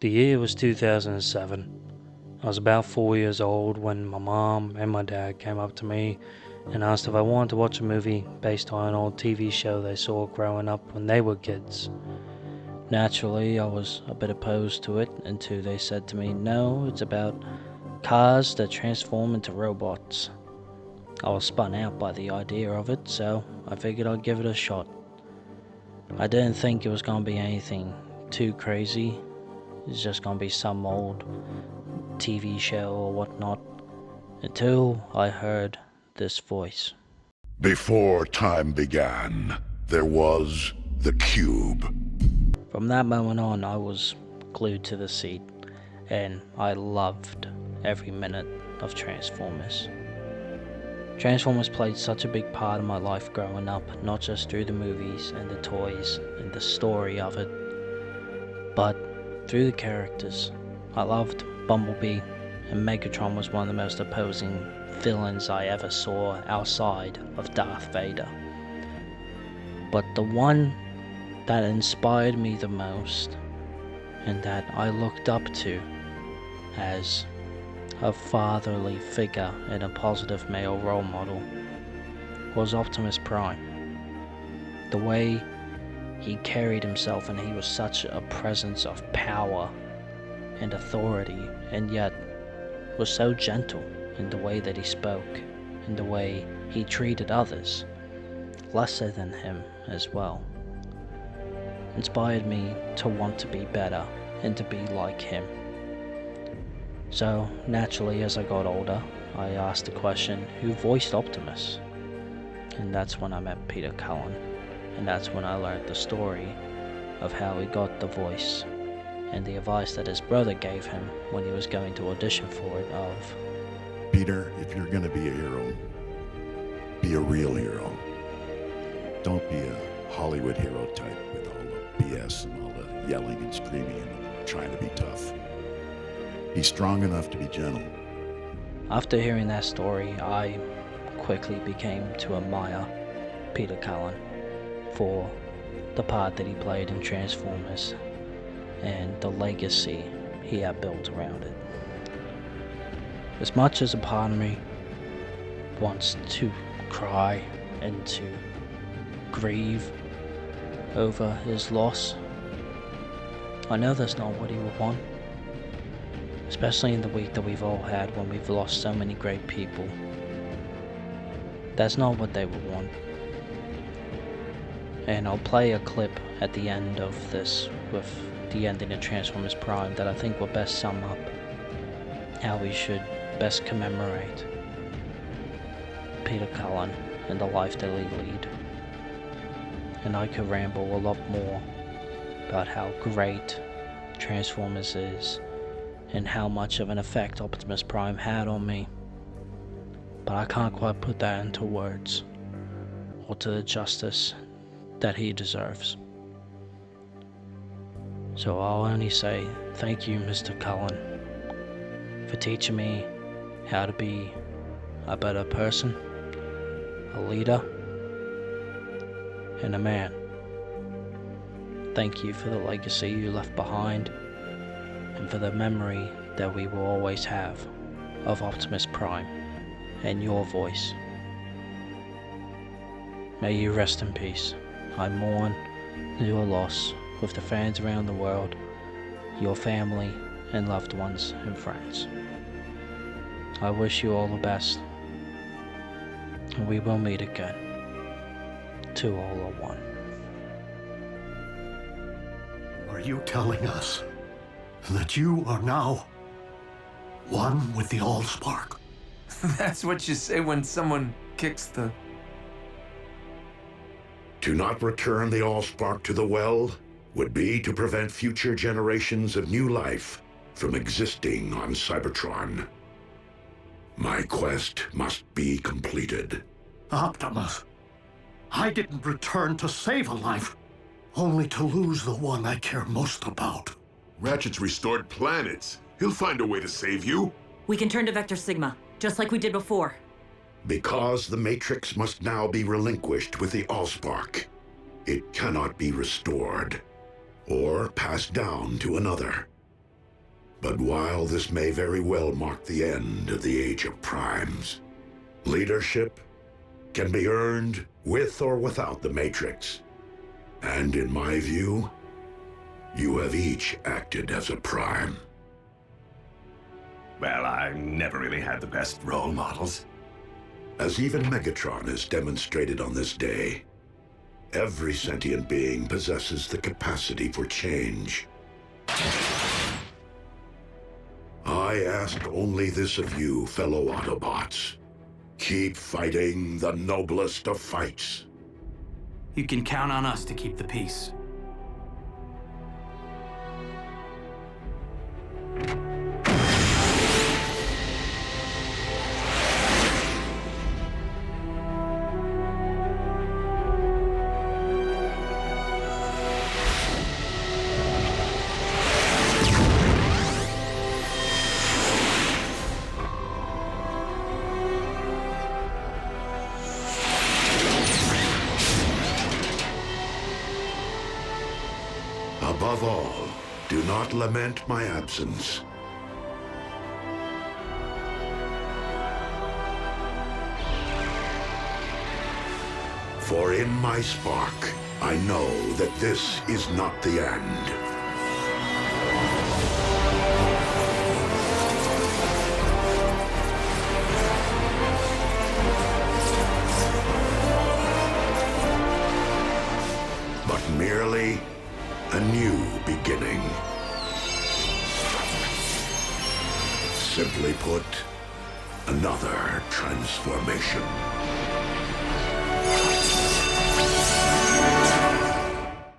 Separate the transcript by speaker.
Speaker 1: The year was 2007. I was about 4 years old when my mom and my dad came up to me and asked if I wanted to watch a movie based on an old TV show they saw growing up when they were kids. Naturally, I was a bit opposed to it until they said to me, "No, it's about cars that transform into robots." I was spun out by the idea of it, so I figured I'd give it a shot. I didn't think it was going to be anything too crazy. It's just going to be some old TV show or whatnot, until I heard this voice.
Speaker 2: Before time began, there was the cube.
Speaker 1: From that moment on, I was glued to the seat, and I loved every minute of Transformers. Transformers played such a big part of my life growing up, not just through the movies and the toys and the story of it, but through the characters. I loved Bumblebee, and Megatron was one of the most opposing villains I ever saw outside of Darth Vader. But the one that inspired me the most, and that I looked up to as a fatherly figure and a positive male role model, was Optimus Prime. The way he carried himself, and he was such a presence of power and authority, and yet was so gentle in the way that he spoke, in the way he treated others, lesser than him as well, inspired me to want to be better and to be like him. So naturally, as I got older, I asked the question, who voiced Optimus? And that's when I met Peter Cullen, and that's when I learned the story of how he got the voice, and the advice that his brother gave him when he was going to audition for it of,
Speaker 2: Peter, if you're gonna be a hero, be a real hero. Don't be a Hollywood hero type with all the BS and all the yelling and screaming and trying to be tough. Be strong enough to be gentle.
Speaker 1: After hearing that story, I quickly became to admire Peter Cullen for the part that he played in Transformers and the legacy he had built around it. As much as a part of me wants to cry and to grieve over his loss, I know that's not what he would want. Especially in the week that we've all had when we've lost so many great people. That's not what they would want. And I'll play a clip at the end of this with the ending of Transformers Prime that I think will best sum up how we should best commemorate Peter Cullen and the life that he led. And I could ramble a lot more about how great Transformers is and how much of an effect Optimus Prime had on me, but I can't quite put that into words or to the justice that he deserves. So I'll only say thank you, Mr. Cullen, for teaching me how to be a better person, a leader, and a man. Thank you for the legacy you left behind, and for the memory that we will always have of Optimus Prime and your voice. May you rest in peace. I mourn your loss with the fans around the world, your family and loved ones and friends. I wish you all the best, and we will meet again. Two all are one.
Speaker 3: Are you telling us that you are now one with the Allspark?
Speaker 4: That's what you say when someone kicks the...
Speaker 5: To not return the Allspark to the well would be to prevent future generations of new life from existing on Cybertron. My quest must be completed.
Speaker 3: Optimus, I didn't return to save a life, only to lose the one I care most about.
Speaker 6: Ratchet's restored planets. He'll find a way to save you.
Speaker 7: We can turn to Vector Sigma, just like we did before.
Speaker 5: Because the Matrix must now be relinquished with the Allspark, it cannot be restored or passed down to another. But while this may very well mark the end of the Age of Primes, leadership can be earned with or without the Matrix. And in my view, you have each acted as a Prime.
Speaker 8: Well, I never really had the best role models.
Speaker 5: As even Megatron has demonstrated on this day, every sentient being possesses the capacity for change. I ask only this of you, fellow Autobots. Keep fighting the noblest of fights.
Speaker 9: You can count on us to keep the peace.
Speaker 5: Above all, do not lament my absence. For in my spark, I know that this is not the end. But merely a new beginning. Simply put, another transformation.